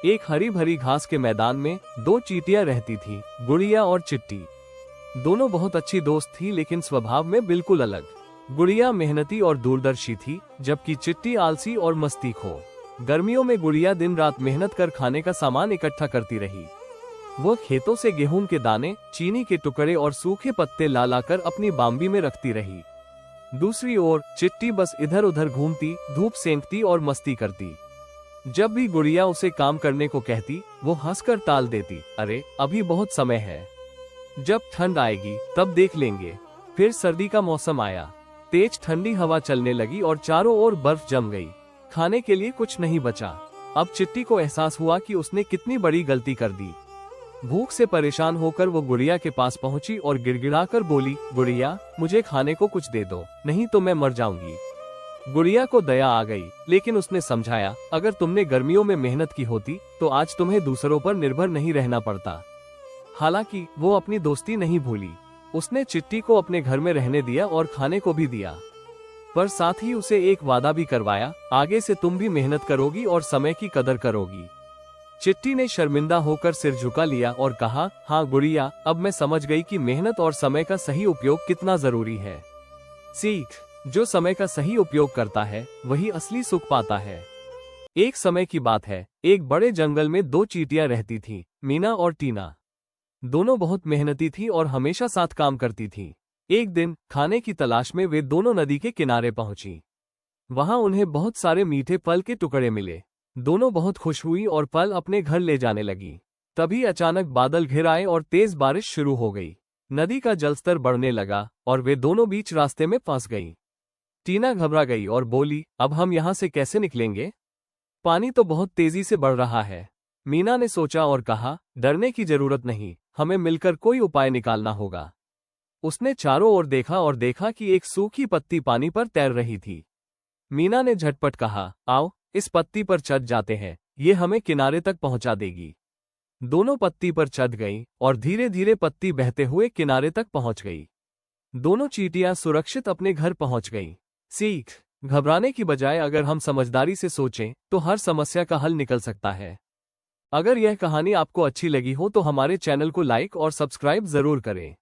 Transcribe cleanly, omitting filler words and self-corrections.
एक हरी भरी घास के मैदान में दो चींटियां रहती थीं, गुड़िया और चिट्टी। दोनों बहुत अच्छी दोस्त थी, लेकिन स्वभाव में बिल्कुल अलग। गुड़िया मेहनती और दूरदर्शी थी, जबकि चिट्टी आलसी और मस्तीखोर। गर्मियों में गुड़िया दिन रात मेहनत कर खाने का सामान इकट्ठा करती रही। वो खेतों से गेहूं के दाने, चीनी के टुकड़े और सूखे पत्ते ला लाकर अपनी बाम्बी में रखती रही। दूसरी ओर चिट्टी बस इधर उधर घूमती, धूप सेंकती और मस्ती करती। जब भी गुड़िया उसे काम करने को कहती, वो हंसकर टाल देती, अरे अभी बहुत समय है, जब ठंड आएगी तब देख लेंगे। फिर सर्दी का मौसम आया, तेज ठंडी हवा चलने लगी और चारों ओर बर्फ जम गई। खाने के लिए कुछ नहीं बचा। अब चिट्टी को एहसास हुआ कि उसने कितनी बड़ी गलती कर दी। भूख से परेशान होकर वो गुड़िया के पास पहुंची और गिड़गिड़ाकर बोली, गुड़िया मुझे खाने को कुछ दे दो, नहीं तो मैं मर जाऊंगी। गुड़िया को दया आ गई, लेकिन उसने समझाया, अगर तुमने गर्मियों में मेहनत की होती तो आज तुम्हें दूसरों पर निर्भर नहीं रहना पड़ता। हालांकि वो अपनी दोस्ती नहीं भूली। उसने चिट्टी को अपने घर में रहने दिया और खाने को भी दिया, पर साथ ही उसे एक वादा भी करवाया, आगे से तुम भी मेहनत करोगी और समय की कदर करोगी। चिट्टी ने शर्मिंदा होकर सिर झुका लिया और कहा, हाँ गुड़िया, अब मैं समझ गई कि मेहनत और समय का सही उपयोग कितना जरूरी है। सीख, जो समय का सही उपयोग करता है वही असली सुख पाता है। एक समय की बात है, एक बड़े जंगल में दो चींटियां रहती थीं, मीना और टीना। दोनों बहुत मेहनती थी और हमेशा साथ काम करती थी। एक दिन खाने की तलाश में वे दोनों नदी के किनारे पहुंची। वहां उन्हें बहुत सारे मीठे फल के टुकड़े मिले। दोनों बहुत खुश हुई और फल अपने घर ले जाने लगी। तभी अचानक बादल घिर आए और तेज बारिश शुरू हो गई। नदी का जलस्तर बढ़ने लगा और वे दोनों बीच रास्ते में फंस गईं। टीना घबरा गई और बोली, अब हम यहाँ से कैसे निकलेंगे? पानी तो बहुत तेजी से बढ़ रहा है। मीना ने सोचा और कहा, डरने की जरूरत नहीं, हमें मिलकर कोई उपाय निकालना होगा। उसने चारों ओर देखा और देखा कि एक सूखी पत्ती पानी पर तैर रही थी। मीना ने झटपट कहा, आओ इस पत्ती पर चढ़ जाते हैं, ये हमें किनारे तक पहुंचा देगी। दोनों पत्ती पर चढ़ गईं और धीरे धीरे पत्ती बहते हुए किनारे तक पहुंच गई। दोनों चींटियां सुरक्षित अपने घर पहुंच गईं। सीख, घबराने की बजाय अगर हम समझदारी से सोचें तो हर समस्या का हल निकल सकता है। अगर यह कहानी आपको अच्छी लगी हो तो हमारे चैनल को लाइक और सब्सक्राइब जरूर करें।